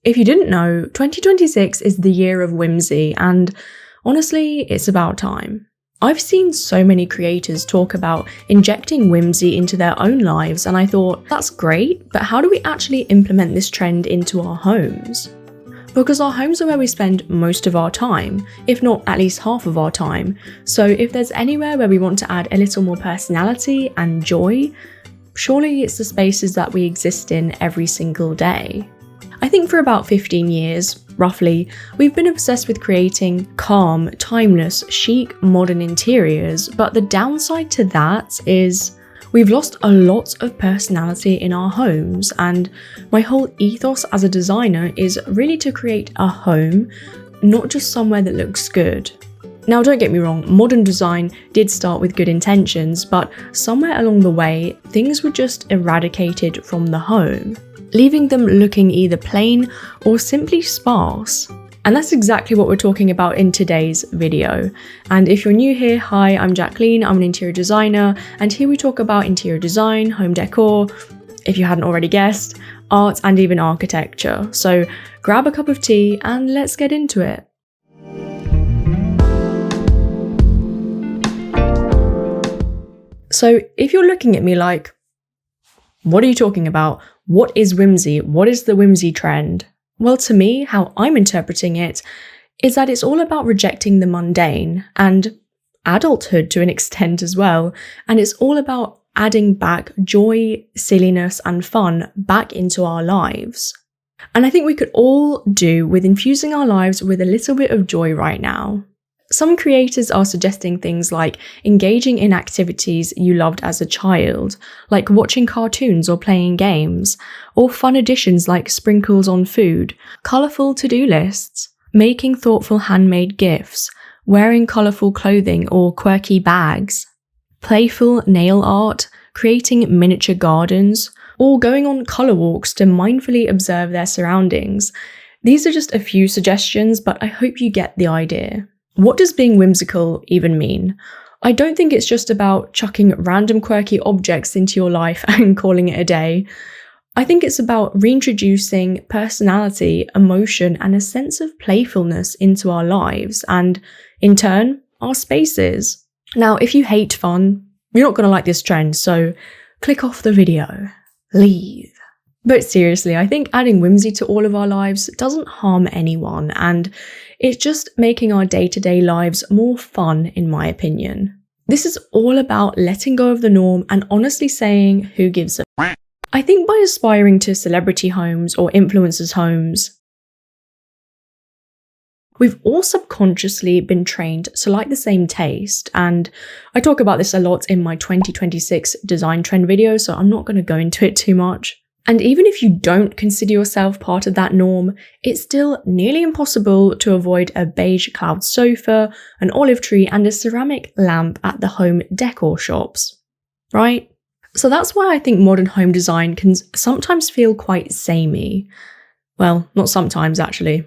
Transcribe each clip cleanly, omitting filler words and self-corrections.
If you didn't know, 2026 is the year of whimsy, and honestly, it's about time. I've seen so many creators talk about injecting whimsy into their own lives, and I thought, that's great, but how do we actually implement this trend into our homes? Because our homes are where we spend most of our time, if not at least half of our time, so if there's anywhere where we want to add a little more personality and joy, surely it's the spaces that we exist in every single day. I think for about 15 years, roughly, we've been obsessed with creating calm, timeless, chic, modern interiors, but the downside to that is we've lost a lot of personality in our homes, and my whole ethos as a designer is really to create a home, not just somewhere that looks good. Now, don't get me wrong, modern design did start with good intentions, but somewhere along the way, things were just eradicated from the home, leaving them looking either plain or simply sparse. And that's exactly what we're talking about in today's video. And if you're new here, hi, I'm Jacqueline, I'm an interior designer, and here we talk about interior design, home decor, if you hadn't already guessed, art and even architecture. So grab a cup of tea and let's get into it. So if you're looking at me like, what are you talking about? What is whimsy? What is the whimsy trend? Well, to me, how I'm interpreting it is that it's all about rejecting the mundane and adulthood to an extent as well. And it's all about adding back joy, silliness, and fun back into our lives. And I think we could all do with infusing our lives with a little bit of joy right now. Some creators are suggesting things like engaging in activities you loved as a child, like watching cartoons or playing games, or fun additions like sprinkles on food, colourful to-do lists, making thoughtful handmade gifts, wearing colourful clothing or quirky bags, playful nail art, creating miniature gardens, or going on colour walks to mindfully observe their surroundings. These are just a few suggestions, but I hope you get the idea. What does being whimsical even mean? I don't think it's just about chucking random quirky objects into your life and calling it a day. I think it's about reintroducing personality, emotion, and a sense of playfulness into our lives and, in turn, our spaces. Now, if you hate fun, you're not going to like this trend, so click off the video. Leave. But seriously, I think adding whimsy to all of our lives doesn't harm anyone, and it's just making our day-to-day lives more fun, in my opinion. This is all about letting go of the norm and honestly saying, who gives a f***? I think by aspiring to celebrity homes or influencers' homes, we've all subconsciously been trained to like the same taste, and I talk about this a lot in my 2026 design trend video, so I'm not going to go into it too much. And even if you don't consider yourself part of that norm, it's still nearly impossible to avoid a beige cloud sofa, an olive tree, and a ceramic lamp at the home decor shops, right? So that's why I think modern home design can sometimes feel quite samey. Well, not sometimes actually,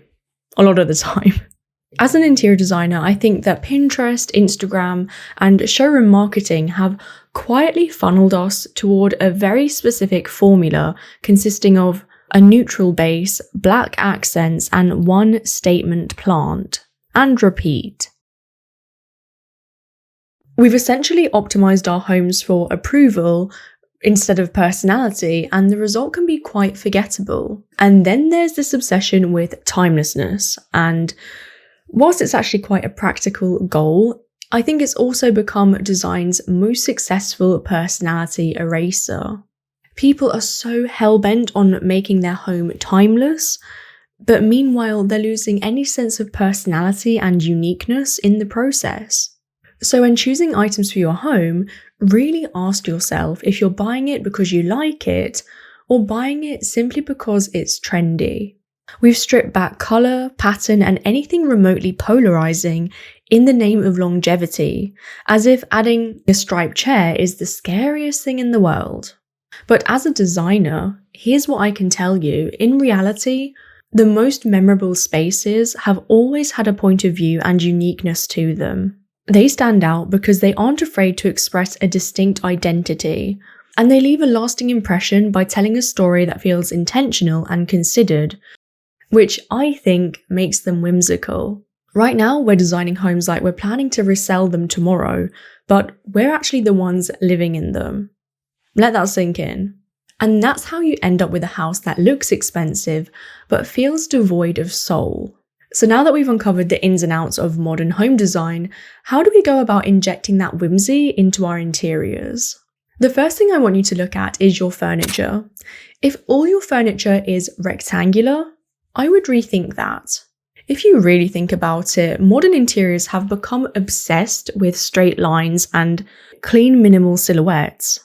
a lot of the time. As an interior designer, I think that Pinterest, Instagram, and showroom marketing have quietly funneled us toward a very specific formula consisting of a neutral base, black accents, and one statement plant. And repeat. We've essentially optimized our homes for approval instead of personality, and the result can be quite forgettable. And then there's this obsession with timelessness, and whilst it's actually quite a practical goal, I think it's also become design's most successful personality eraser. People are so hell-bent on making their home timeless, but meanwhile they're losing any sense of personality and uniqueness in the process. So when choosing items for your home, really ask yourself if you're buying it because you like it, or buying it simply because it's trendy. We've stripped back colour, pattern, and anything remotely polarising in the name of longevity, as if adding a striped chair is the scariest thing in the world. But as a designer, here's what I can tell you. In reality, the most memorable spaces have always had a point of view and uniqueness to them. They stand out because they aren't afraid to express a distinct identity, and they leave a lasting impression by telling a story that feels intentional and considered. which I think makes them whimsical. Right now, we're designing homes like we're planning to resell them tomorrow, but we're actually the ones living in them. Let that sink in. And that's how you end up with a house that looks expensive, but feels devoid of soul. So now that we've uncovered the ins and outs of modern home design, how do we go about injecting that whimsy into our interiors? The first thing I want you to look at is your furniture. If all your furniture is rectangular, I would rethink that. If you really think about it, modern interiors have become obsessed with straight lines and clean, minimal silhouettes.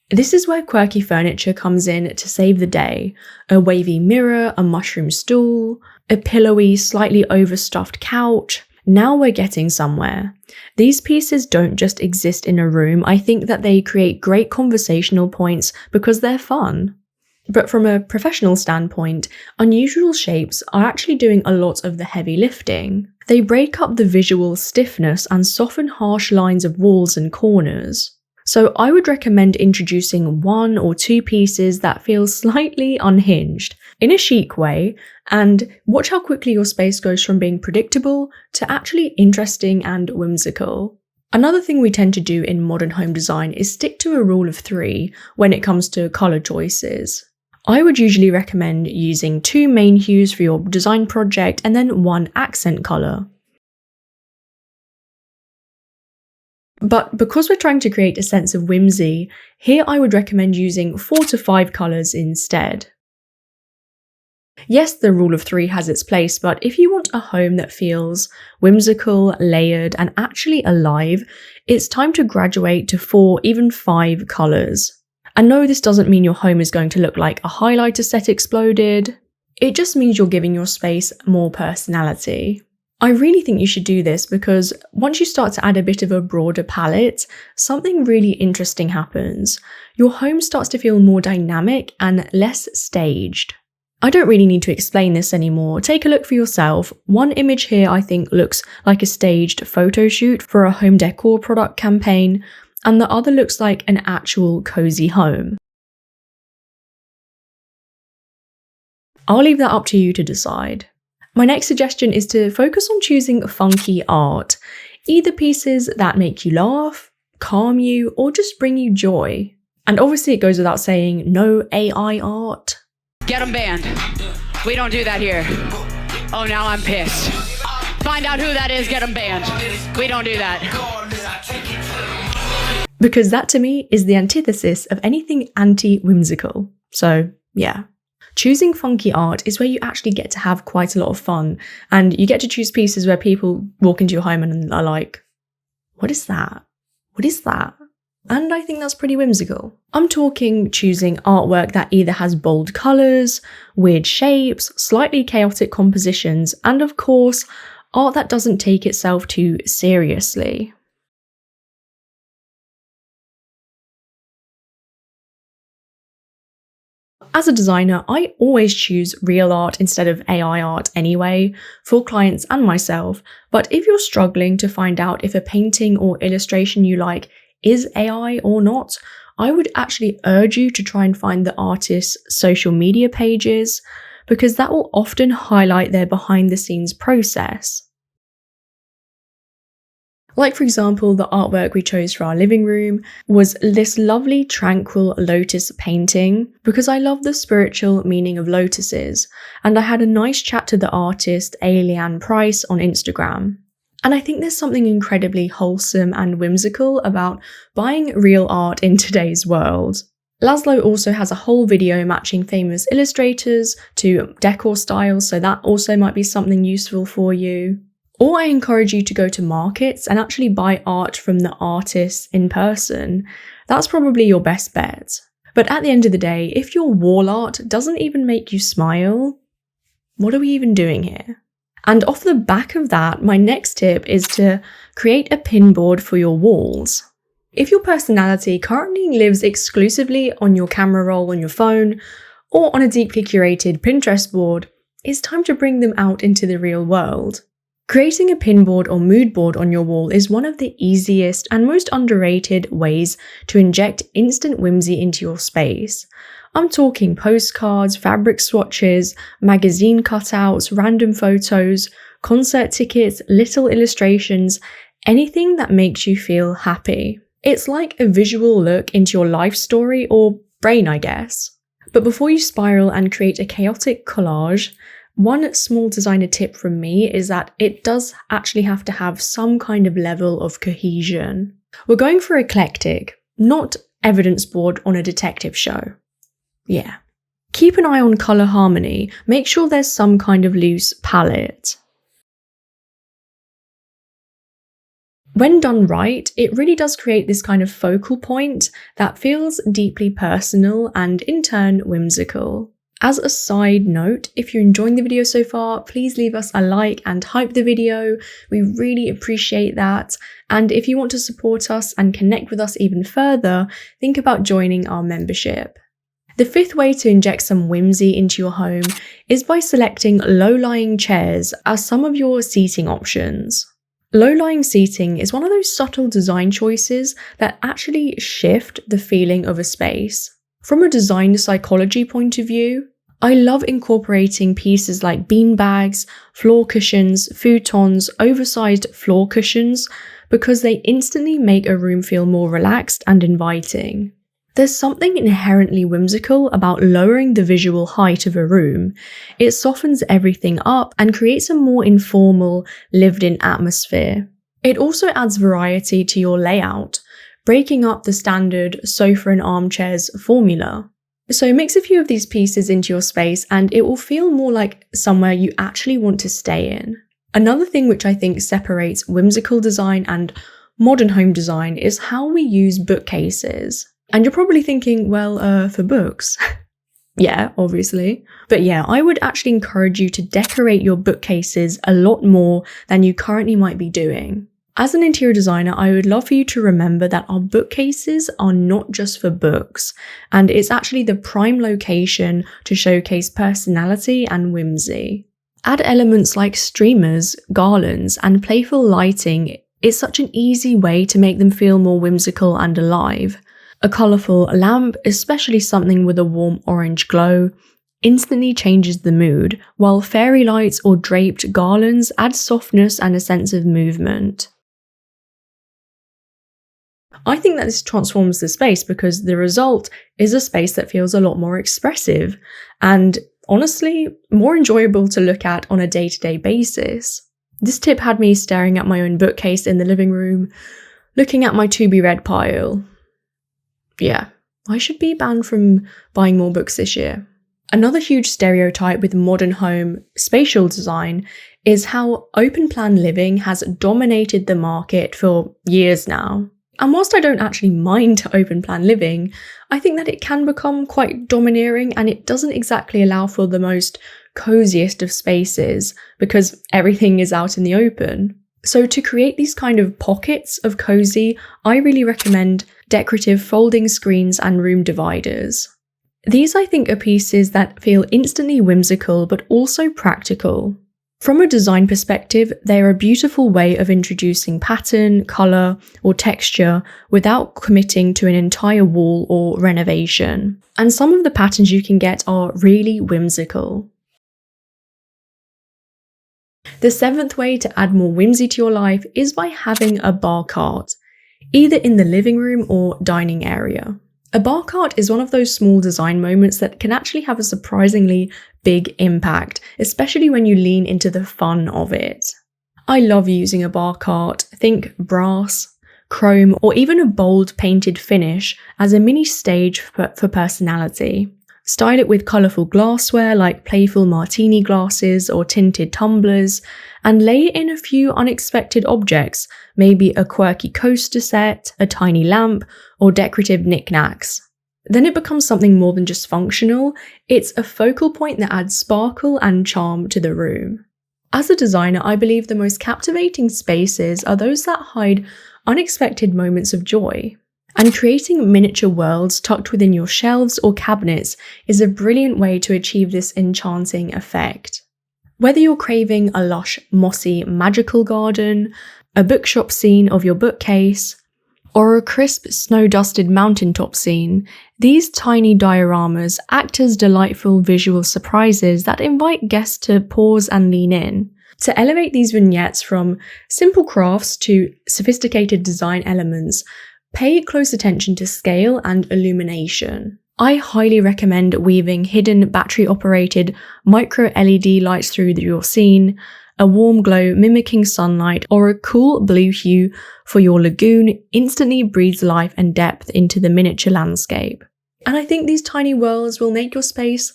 This is where quirky furniture comes in to save the day. A wavy mirror, a mushroom stool, a pillowy, slightly overstuffed couch. Now we're getting somewhere. These pieces don't just exist in a room, I think that they create great conversational points because they're fun. But from a professional standpoint, unusual shapes are actually doing a lot of the heavy lifting. They break up the visual stiffness and soften harsh lines of walls and corners. So I would recommend introducing 1 or 2 pieces that feel slightly unhinged, in a chic way, and watch how quickly your space goes from being predictable to actually interesting and whimsical. Another thing we tend to do in modern home design is stick to a rule of 3 when it comes to colour choices. I would usually recommend using 2 main hues for your design project and then 1 accent colour. But because we're trying to create a sense of whimsy, here I would recommend using 4 to 5 colours instead. Yes, the rule of 3 has its place, but if you want a home that feels whimsical, layered, and actually alive, it's time to graduate to 4, even 5 colours. And no, this doesn't mean your home is going to look like a highlighter set exploded. It just means you're giving your space more personality. I really think you should do this because once you start to add a bit of a broader palette, something really interesting happens. Your home starts to feel more dynamic and less staged. I don't really need to explain this anymore. Take a look for yourself. One image here I think looks like a staged photo shoot for a home decor product campaign, and the other looks like an actual cozy home. I'll leave that up to you to decide. My next suggestion is to focus on choosing funky art, either pieces that make you laugh, calm you, or just bring you joy. And obviously it goes without saying, no AI art. Get 'em banned. We don't do that here. Oh, now I'm pissed. Find out who that is, get 'em banned. We don't do that. Because that to me is the antithesis of anything anti-whimsical. So yeah. Choosing funky art is where you actually get to have quite a lot of fun, and you get to choose pieces where people walk into your home and are like, what is that? What is that? And I think that's pretty whimsical. I'm talking choosing artwork that either has bold colours, weird shapes, slightly chaotic compositions, and of course, art that doesn't take itself too seriously. As a designer, I always choose real art instead of AI art anyway, for clients and myself, but if you're struggling to find out if a painting or illustration you like is AI or not, I would actually urge you to try and find the artist's social media pages, because that will often highlight their behind-the-scenes process. Like for example, the artwork we chose for our living room was this lovely tranquil lotus painting because I love the spiritual meaning of lotuses, and I had a nice chat to the artist Leanne Price on Instagram. And I think there's something incredibly wholesome and whimsical about buying real art in today's world. Laszlo also has a whole video matching famous illustrators to decor styles, so that also might be something useful for you. Or I encourage you to go to markets and actually buy art from the artists in person. That's probably your best bet. But at the end of the day, if your wall art doesn't even make you smile, what are we even doing here? And off the back of that, my next tip is to create a pinboard for your walls. If your personality currently lives exclusively on your camera roll on your phone or on a deeply curated Pinterest board, it's time to bring them out into the real world. Creating a pinboard or mood board on your wall is one of the easiest and most underrated ways to inject instant whimsy into your space. I'm talking postcards, fabric swatches, magazine cutouts, random photos, concert tickets, little illustrations, anything that makes you feel happy. It's like a visual look into your life story or brain, I guess. But before you spiral and create a chaotic collage, one small designer tip from me is that it does actually have to have some kind of level of cohesion. We're going for eclectic, not evidence board on a detective show. Yeah. Keep an eye on colour harmony, make sure there's some kind of loose palette. When done right, it really does create this kind of focal point that feels deeply personal and in turn whimsical. As a side note, if you're enjoying the video so far, please leave us a like and hype the video. We really appreciate that. And if you want to support us and connect with us even further, think about joining our membership. The fifth way to inject some whimsy into your home is by selecting low-lying chairs as some of your seating options. Low-lying seating is one of those subtle design choices that actually shift the feeling of a space. From a design psychology point of view, I love incorporating pieces like beanbags, floor cushions, futons, oversized floor cushions because they instantly make a room feel more relaxed and inviting. There's something inherently whimsical about lowering the visual height of a room. It softens everything up and creates a more informal, lived-in atmosphere. It also adds variety to your layout, breaking up the standard sofa and armchairs formula. So mix a few of these pieces into your space and it will feel more like somewhere you actually want to stay in. Another thing which I think separates whimsical design and modern home design is how we use bookcases. And you're probably thinking, well, for books. Yeah, obviously. But yeah, I would actually encourage you to decorate your bookcases a lot more than you currently might be doing. As an interior designer, I would love for you to remember that our bookcases are not just for books, and it's actually the prime location to showcase personality and whimsy. Add elements like streamers, garlands, and playful lighting. It's such an easy way to make them feel more whimsical and alive. A colourful lamp, especially something with a warm orange glow, instantly changes the mood, while fairy lights or draped garlands add softness and a sense of movement. I think that this transforms the space because the result is a space that feels a lot more expressive and, honestly, more enjoyable to look at on a day-to-day basis. This tip had me staring at my own bookcase in the living room, looking at my to-be-read pile. Yeah, I should be banned from buying more books this year. Another huge stereotype with modern home spatial design is how open-plan living has dominated the market for years now. And whilst I don't actually mind open-plan living, I think that it can become quite domineering and it doesn't exactly allow for the most coziest of spaces because everything is out in the open. So to create these kind of pockets of cozy, I really recommend decorative folding screens and room dividers. These, I think, are pieces that feel instantly whimsical but also practical. From a design perspective, they're a beautiful way of introducing pattern, colour, or texture without committing to an entire wall or renovation. And some of the patterns you can get are really whimsical. The seventh way to add more whimsy to your life is by having a bar cart, either in the living room or dining area. A bar cart is one of those small design moments that can actually have a surprisingly big impact, especially when you lean into the fun of it. I love using a bar cart, think brass, chrome, or even a bold painted finish as a mini stage for personality. Style it with colourful glassware like playful martini glasses or tinted tumblers, and lay in a few unexpected objects, maybe a quirky coaster set, a tiny lamp, or decorative knickknacks. Then it becomes something more than just functional, it's a focal point that adds sparkle and charm to the room. As a designer, I believe the most captivating spaces are those that hide unexpected moments of joy. And creating miniature worlds tucked within your shelves or cabinets is a brilliant way to achieve this enchanting effect. Whether you're craving a lush, mossy, magical garden, a bookshop scene of your bookcase, or a crisp snow-dusted mountaintop scene, these tiny dioramas act as delightful visual surprises that invite guests to pause and lean in. To elevate these vignettes from simple crafts to sophisticated design elements, pay close attention to scale and illumination. I highly recommend weaving hidden battery-operated micro-LED lights through your scene, a warm glow mimicking sunlight, or a cool blue hue for your lagoon instantly breathes life and depth into the miniature landscape. And I think these tiny worlds will make your space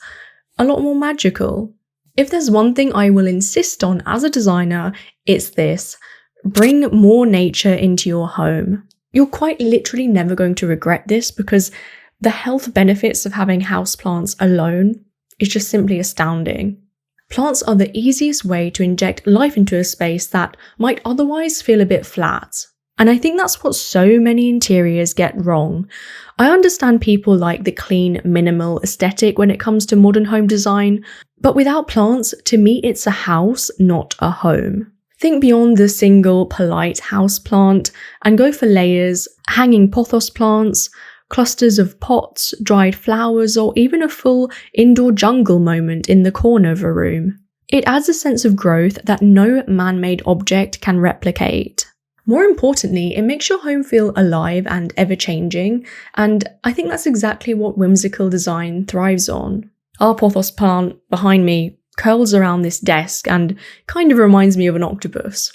a lot more magical. If there's one thing I will insist on as a designer, it's this: bring more nature into your home. You're quite literally never going to regret this, because the health benefits of having houseplants alone is just simply astounding. Plants are the easiest way to inject life into a space that might otherwise feel a bit flat. And I think that's what so many interiors get wrong. I understand people like the clean, minimal aesthetic when it comes to modern home design, but without plants, to me it's a house, not a home. Think beyond the single, polite house plant and go for layers, hanging pothos plants, clusters of pots, dried flowers, or even a full indoor jungle moment in the corner of a room. It adds a sense of growth that no man-made object can replicate. More importantly, it makes your home feel alive and ever-changing, and I think that's exactly what whimsical design thrives on. Our pothos plant behind me curls around this desk and kind of reminds me of an octopus.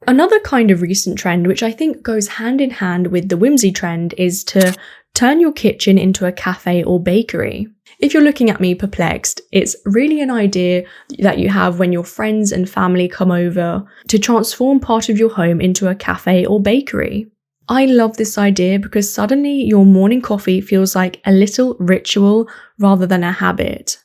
Another kind of recent trend, which I think goes hand in hand with the whimsy trend, is to turn your kitchen into a café or bakery. If you're looking at me perplexed, it's really an idea that you have when your friends and family come over to transform part of your home into a café or bakery. I love this idea because suddenly your morning coffee feels like a little ritual rather than a habit,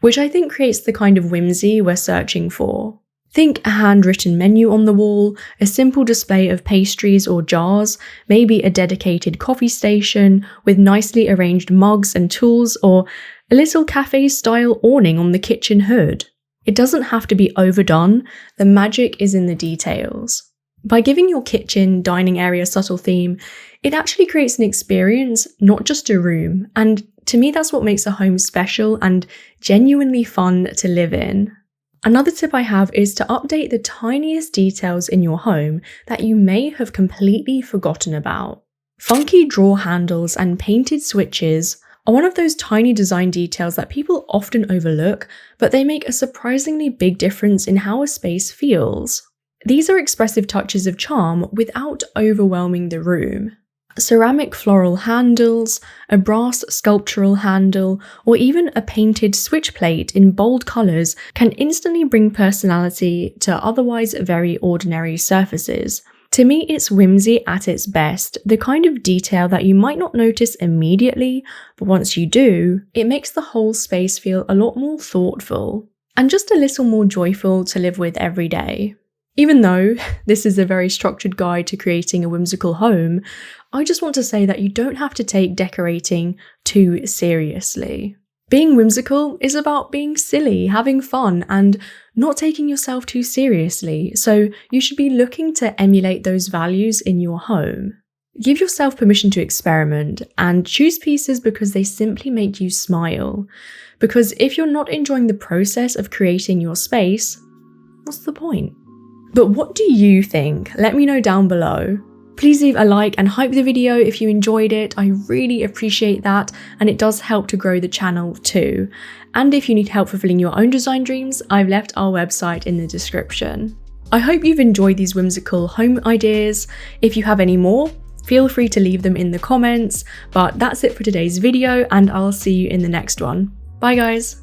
which I think creates the kind of whimsy we're searching for. Think a handwritten menu on the wall, a simple display of pastries or jars, maybe a dedicated coffee station with nicely arranged mugs and tools, or a little cafe-style awning on the kitchen hood. It doesn't have to be overdone, the magic is in the details. By giving your kitchen, dining area a subtle theme, it actually creates an experience, not just a room, and to me that's what makes a home special and genuinely fun to live in. Another tip I have is to update the tiniest details in your home that you may have completely forgotten about. Funky drawer handles and painted switches are one of those tiny design details that people often overlook, but they make a surprisingly big difference in how a space feels. These are expressive touches of charm without overwhelming the room. Ceramic floral handles, a brass sculptural handle, or even a painted switch plate in bold colours can instantly bring personality to otherwise very ordinary surfaces. To me, it's whimsy at its best, the kind of detail that you might not notice immediately, but once you do, it makes the whole space feel a lot more thoughtful and just a little more joyful to live with every day. Even though this is a very structured guide to creating a whimsical home, I just want to say that you don't have to take decorating too seriously. Being whimsical is about being silly, having fun, and not taking yourself too seriously, so you should be looking to emulate those values in your home. Give yourself permission to experiment and choose pieces because they simply make you smile. Because if you're not enjoying the process of creating your space, what's the point? But what do you think? Let me know down below. Please leave a like and hype the video if you enjoyed it. I really appreciate that, and it does help to grow the channel too. And if you need help fulfilling your own design dreams, I've left our website in the description. I hope you've enjoyed these whimsical home ideas. If you have any more, feel free to leave them in the comments. But that's it for today's video, and I'll see you in the next one. Bye guys!